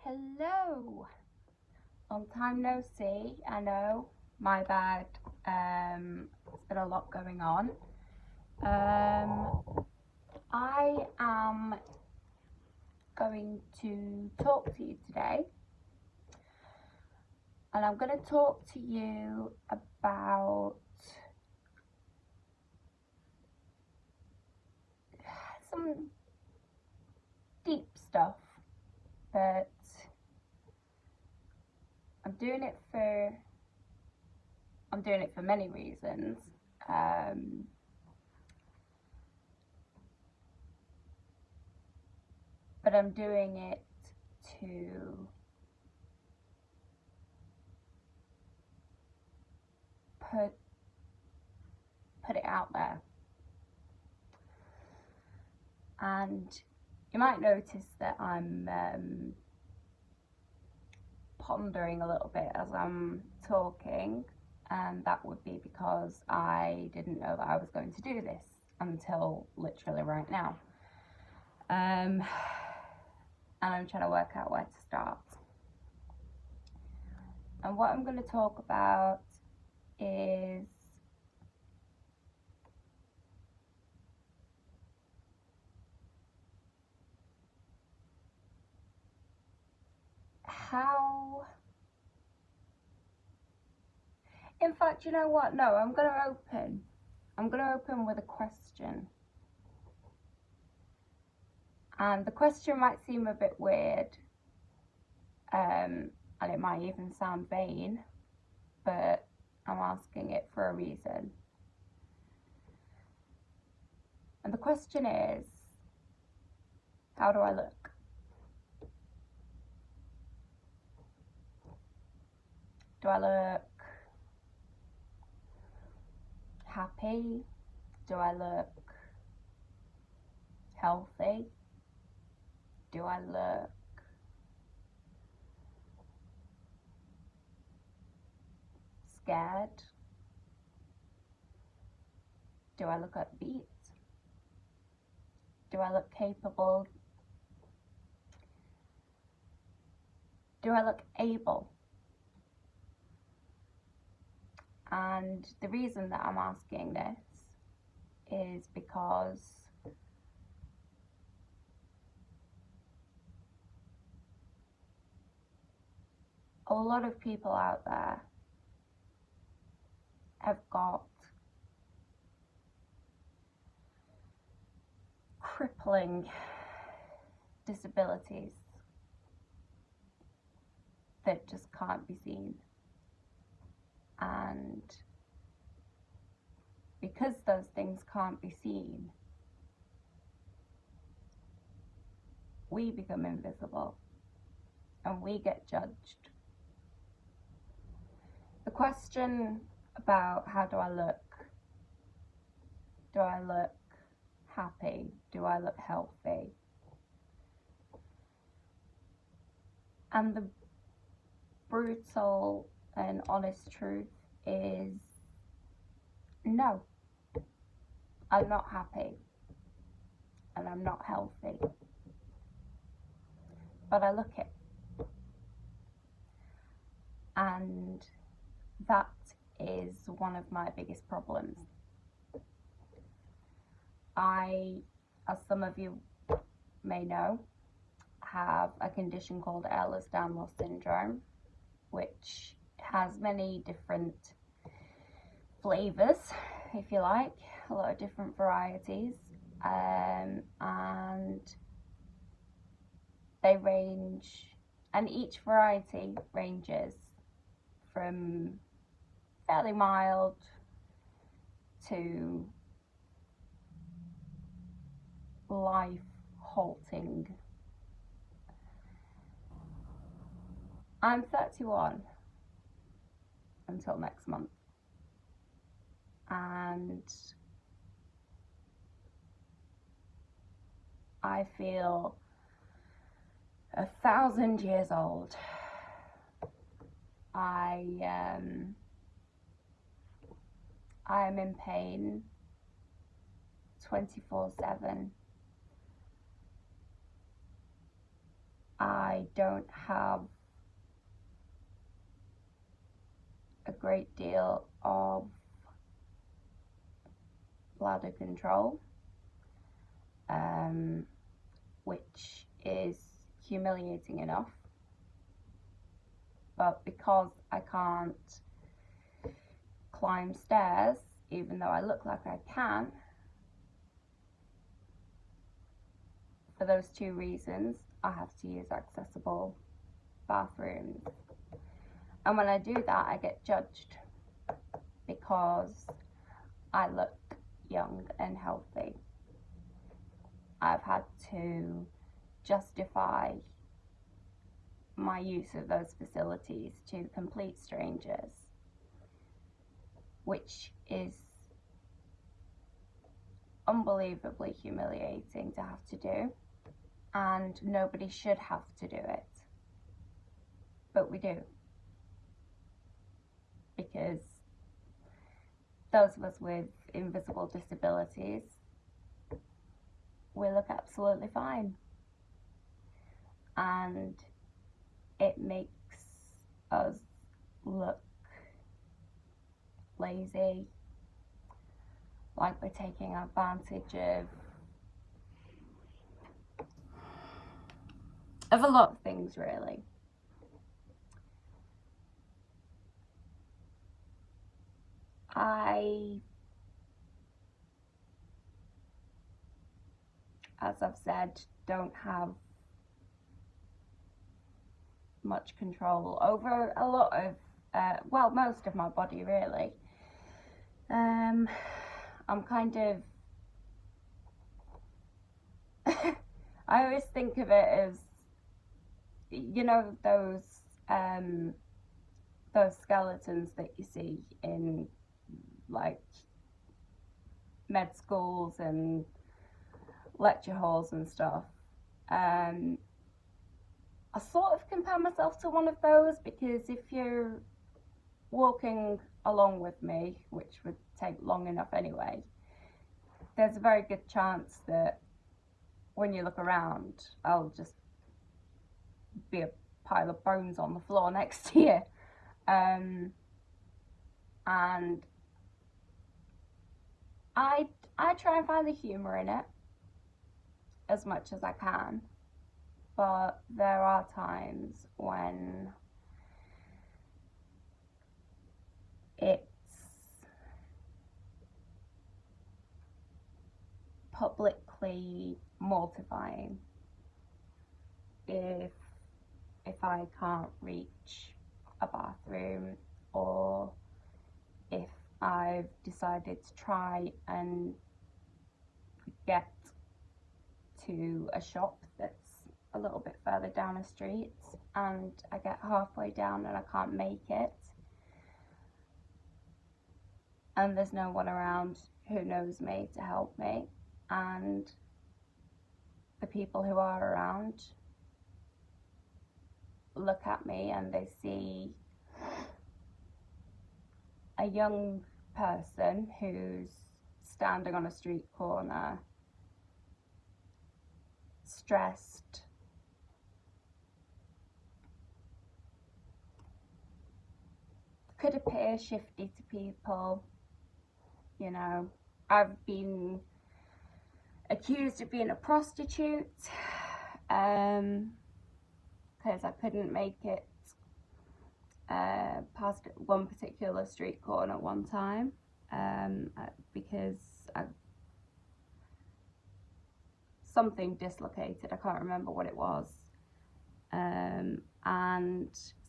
Hello, long time no see. I know, my bad. It's been a lot going on. I am going to talk to you today, and I'm going to talk to you about some deep stuff, but I'm doing it for many reasons. But I'm doing it to put it out there. And you might notice that I'm pondering a little bit as I'm talking, and that would be because I didn't know that I was going to do this until literally right now. And I'm trying to work out where to start. And what I'm going to talk about is how, in fact, you know what? No, I'm going to open with a question. And the question might seem a bit weird, and it might even sound vain, but I'm asking it for a reason. And the question is, how do I look? Do I look happy? Do I look healthy? Do I look scared? Do I look upbeat? Do I look capable? Do I look able? And the reason that I'm asking this is because a lot of people out there have got crippling disabilities that just can't be seen. And because those things can't be seen, we become invisible and we get judged. The question about how do I look happy? Do I look healthy? And the brutal and honest truth is no, I'm not happy and I'm not healthy, but I look it. And that is one of my biggest problems. I, as some of you may know, have a condition called Ehlers-Danlos syndrome, which has many different flavors, if you like, a lot of different varieties, and they range, and each variety ranges from fairly mild to life-halting. I'm 31 until next month, and I feel 1,000 years old. I am in pain 24/7. I I don't have a great deal of bladder control, which is humiliating enough. But because I can't climb stairs, even though I look like I can, for those two reasons, I have to use accessible bathrooms. And when I do that, I get judged because I look young and healthy. I've had to justify my use of those facilities to complete strangers, which is unbelievably humiliating to have to do, and nobody should have to do it, but we do, because those of us with invisible disabilities, we look absolutely fine, and it makes us look lazy, like we're taking advantage of a lot of things, really. As I've said, don't have much control over a lot of, well, most of my body, really. I'm kind of, I always think of it as, you know, those skeletons that you see in, like, med schools and lecture halls and stuff. I sort of compare myself to one of those, because if you're walking along with me, which would take long enough anyway, there's a very good chance that when you look around, I'll just be a pile of bones on the floor next to you. And I try and find the humour in it as much as I can, but there are times when it's publicly mortifying if I can't reach a bathroom, or if I've decided to try and get to a shop that's a little bit further down a street and I get halfway down and I can't make it, and there's no one around who knows me to help me, and the people who are around look at me and they see a young person who's standing on a street corner, stressed, could appear shifty to people. You know, I've been accused of being a prostitute because I couldn't make it past one particular street corner one time, because something dislocated, I can't remember what it was, and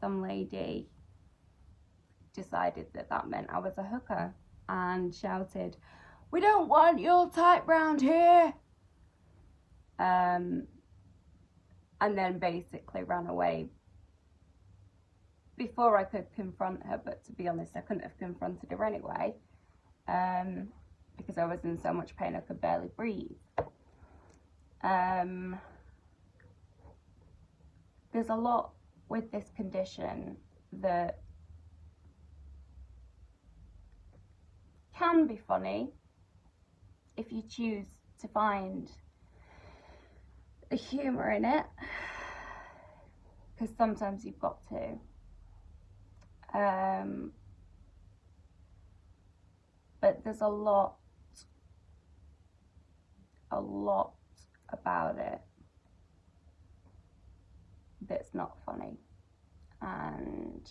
some lady decided that meant I was a hooker and shouted, "We don't want your type round here," and then basically ran away before I could confront her. But to be honest, I couldn't have confronted her anyway, because I was in so much pain I could barely breathe. There's a lot with this condition that can be funny if you choose to find the humour in it, because sometimes you've got to. But there's a lot about it that's not funny, and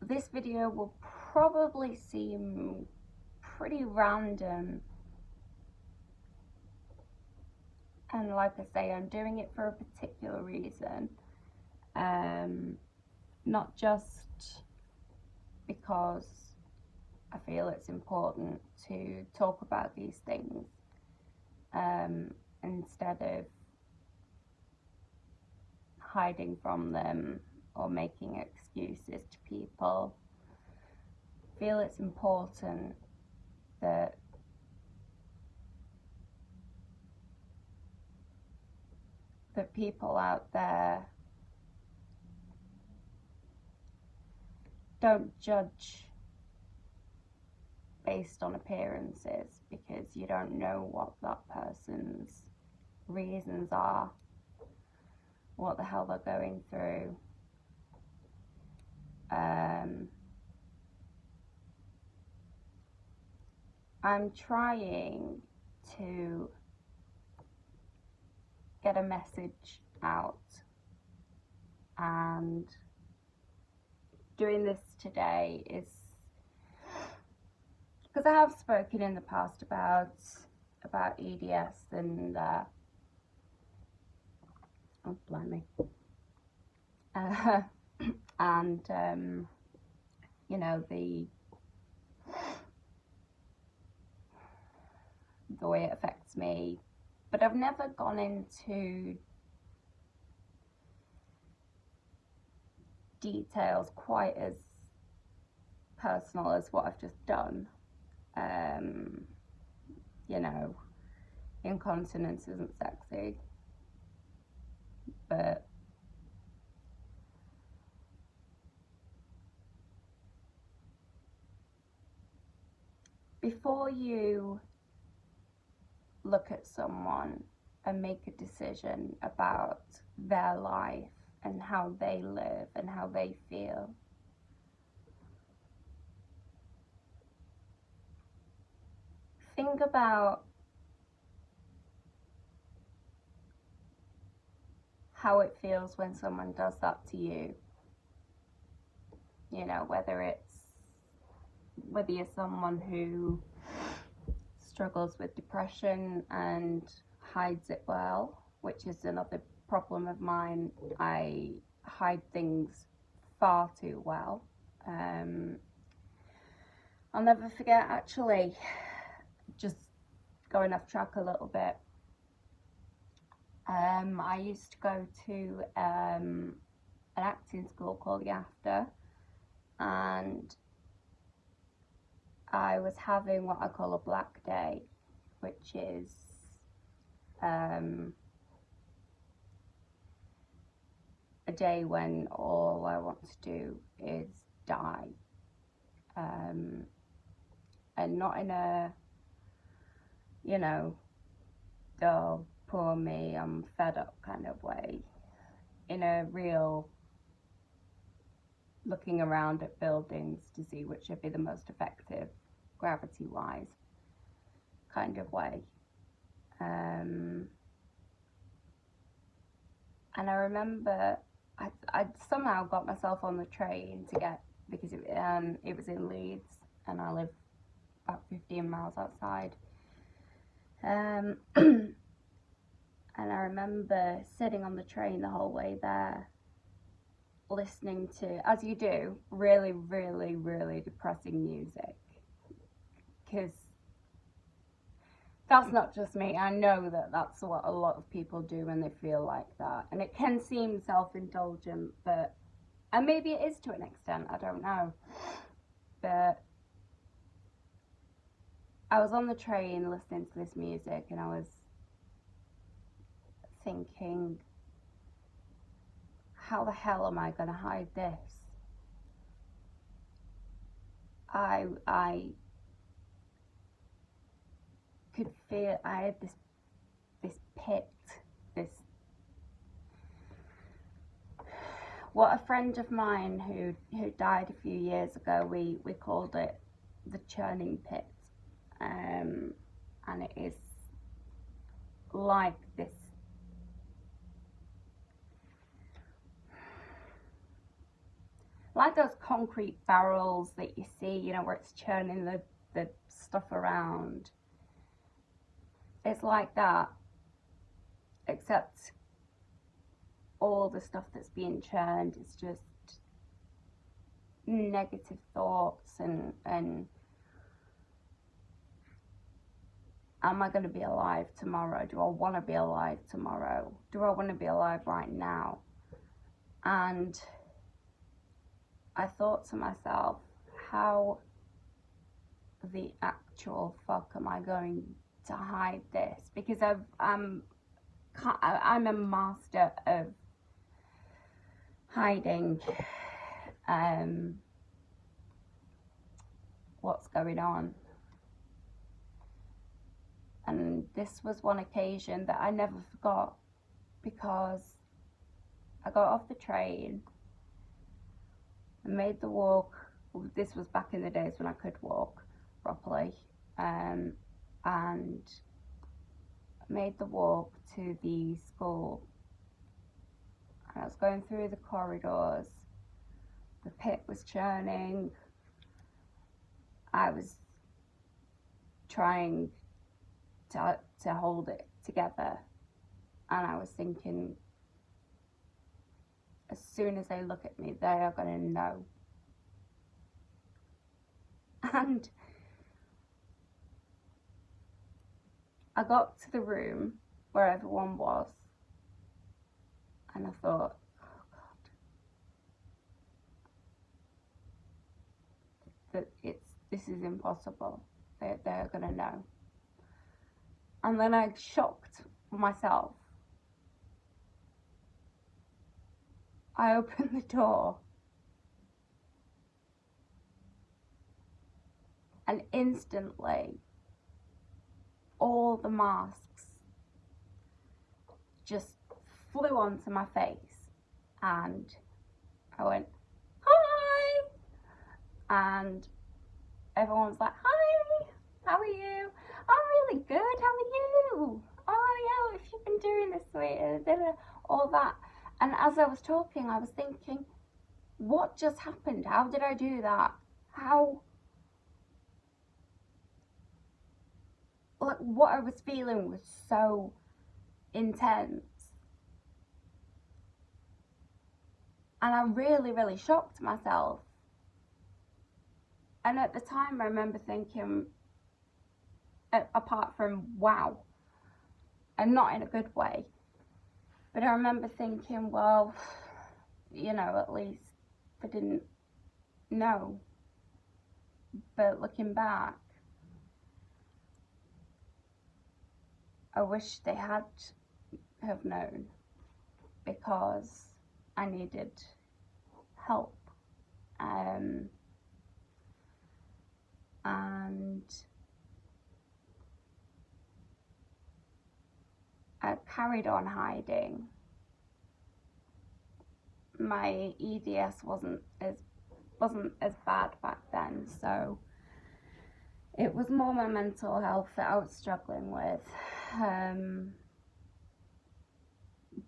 this video will probably seem pretty random, and like I say, I'm doing it for a particular reason, not just because I feel it's important to talk about these things, instead of hiding from them or making excuses to people. I feel it's important that people out there don't judge based on appearances, because you don't know what that person's reasons are, what the hell they're going through. I'm trying to get a message out, and doing this today is because I have spoken in the past about EDS and oh blimey, and you know, the way it affects me, but I've never gone into details quite as personal as what I've just done. You know, incontinence isn't sexy, but before you look at someone and make a decision about their life and how they live and how they feel, think about how it feels when someone does that to you. You know, whether you're someone who struggles with depression and hides it well, which is another problem of mine. I hide things far too well. I'll never forget, actually, just going off track a little bit, I used to go to an acting school called the After, and I was having what I call a black day, which is a day when all I want to do is die, and not in a, you know, oh, poor me, I'm fed up kind of way, in a real looking around at buildings to see which would be the most effective gravity wise kind of way. And I remember I somehow got myself on the train to get, because it was in Leeds and I live about 15 miles outside. And I remember sitting on the train the whole way there, listening to, as you do, really, really, really depressing music. Because that's not just me. I know that that's what a lot of people do when they feel like that. And it can seem self-indulgent, but, and maybe it is to an extent, I don't know. But I was on the train listening to this music and I was thinking, how the hell am I going to hide this? I could feel, I had this pit, this what a friend of mine who died a few years ago, we called it the churning pit, and it is like this, like those concrete barrels that you see, you know, where it's churning the stuff around. It's like that, except all the stuff that's being churned is just negative thoughts and am I going to be alive tomorrow? Do I want to be alive tomorrow? Do I want to be alive right now? And I thought to myself, how the actual fuck am I going to hide this? Because I'm a master of hiding what's going on. And this was one occasion that I never forgot, because I got off the train and made the walk. This was back in the days when I could walk properly, and made the walk to the school. And I was going through the corridors. The pit was churning. I was trying to hold it together, and I was thinking, as soon as they look at me, they are going to know. And I got to the room where everyone was, and I thought, oh God, this is impossible. They're going to know. And then I shocked myself. I opened the door, and instantly all the masks just flew onto my face, and I went, hi, and everyone was like, hi, how are you? I'm really good, how are you? Oh yeah, what have you been doing this week? All that. And as I was talking, I was thinking, what just happened? How did I do that? How, like, what I was feeling was so intense. And I really, really shocked myself. And at the time, I remember thinking, apart from wow, and not in a good way, but I remember thinking, well, you know, at least they didn't know. But looking back, I wish they had have known, because I needed help. And I carried on hiding. My EDS wasn't as bad back then, so it was more my mental health that I was struggling with.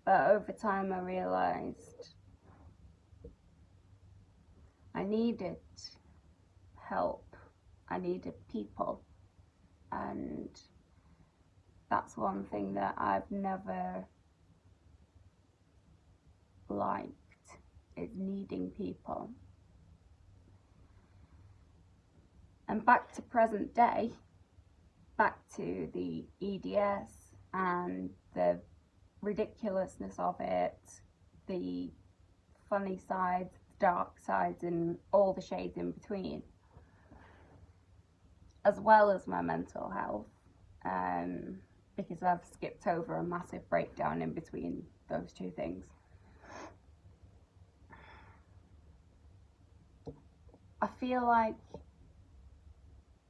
But over time I realised I needed help. I needed people, and that's one thing that I've never liked, is needing people. And back to present day, back to the EDS and the ridiculousness of it, the funny sides, the dark sides, and all the shades in between, as well as my mental health, because I've skipped over a massive breakdown in between those two things. I feel like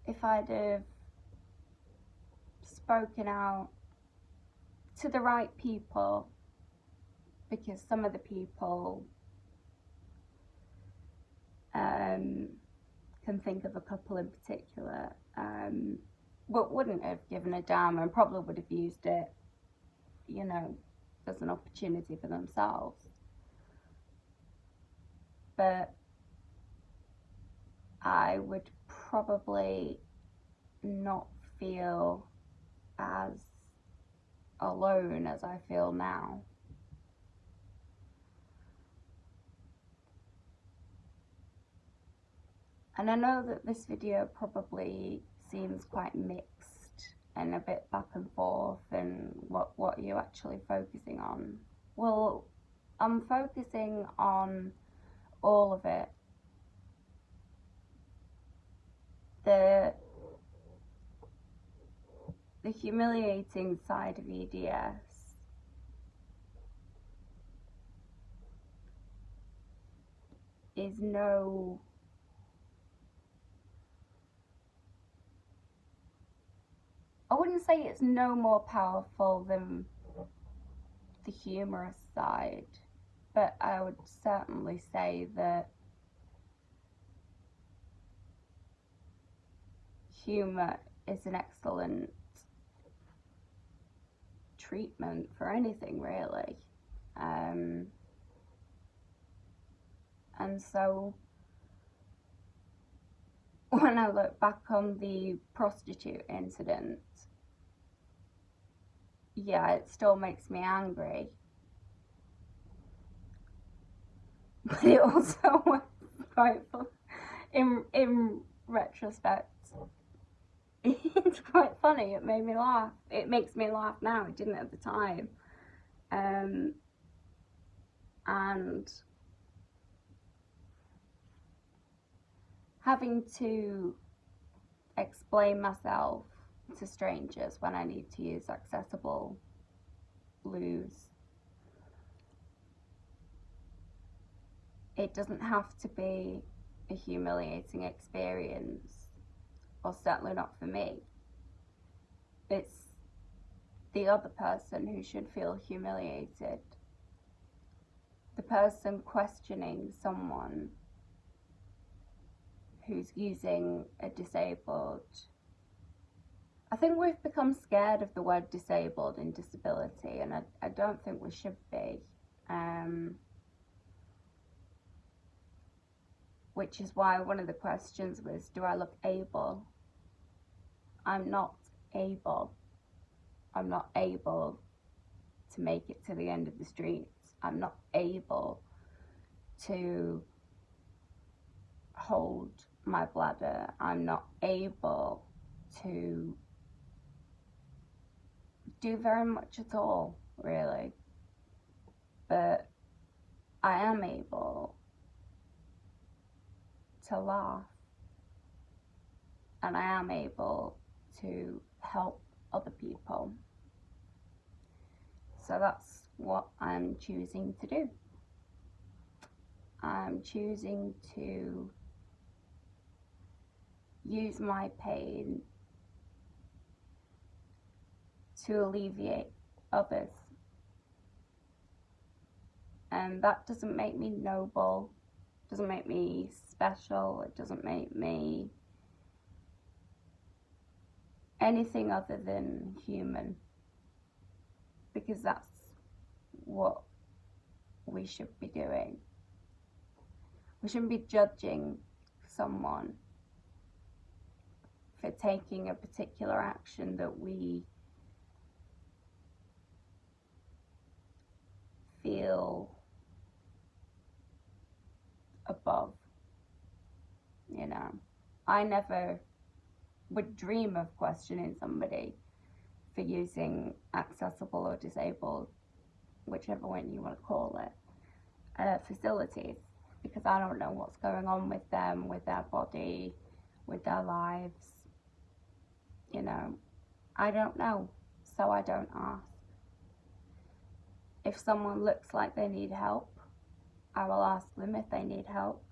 if I'd have spoken out to the right people, because some of the people Can think of a couple in particular, but wouldn't have given a damn and probably would have used it, you know, as an opportunity for themselves. But I would probably not feel as alone as I feel now. And I know that this video probably seems quite mixed and a bit back and forth, and what are you actually focusing on? Well, I'm focusing on all of it. The humiliating side of EDS is I wouldn't say it's no more powerful than the humorous side, but I would certainly say that humor is an excellent treatment for anything, really. And so when I look back on the prostitute incident, yeah, it still makes me angry. But it also was quite fun. In retrospect, it's quite funny. It made me laugh. It makes me laugh now. It didn't at the time. And having to explain myself to strangers when I need to use accessible loos. It doesn't have to be a humiliating experience, or certainly not for me. It's the other person who should feel humiliated. The person questioning someone who's using a disabled. I think we've become scared of the word disabled and disability, and I don't think we should be. Which is why one of the questions was, do I look able? I'm not able. I'm not able to make it to the end of the streets. I'm not able to hold my bladder. I'm not able to do very much at all, really. But I am able to laugh, and I am able to help other people. So that's what I'm choosing to do. I'm choosing to use my pain to alleviate others. And that doesn't make me noble, doesn't make me special, it doesn't make me anything other than human, because that's what we should be doing. We shouldn't be judging someone for taking a particular action that we feel above, you know. I never would dream of questioning somebody for using accessible or disabled, whichever one you want to call it, facilities, because I don't know what's going on with them, with their body, with their lives, you know. I don't know, so I don't ask. If someone looks like they need help, I will ask them if they need help.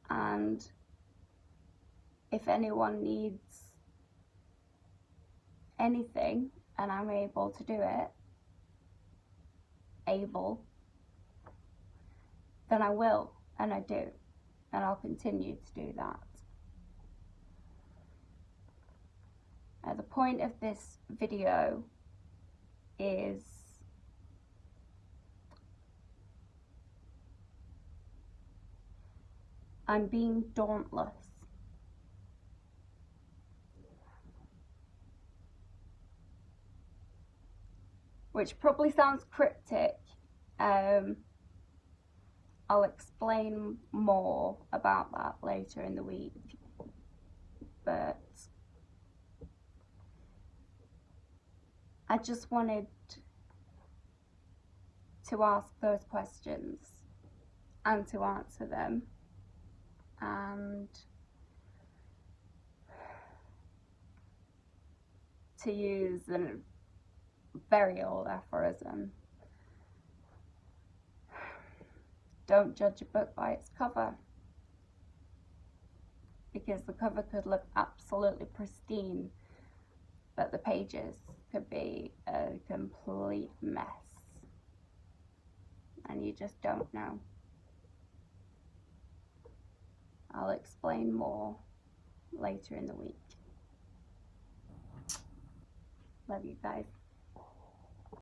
And if anyone needs anything and I'm able to do it, then I will, and I do, and I'll continue to do that. The point of this video is I'm being dauntless. Which probably sounds cryptic. I'll explain more about that later in the week. But I just wanted to ask those questions and to answer them, and to use a very old aphorism: don't judge a book by its cover, because the cover could look absolutely pristine, but the pages could be a complete mess, and you just don't know. I'll explain more later in the week. Love you guys.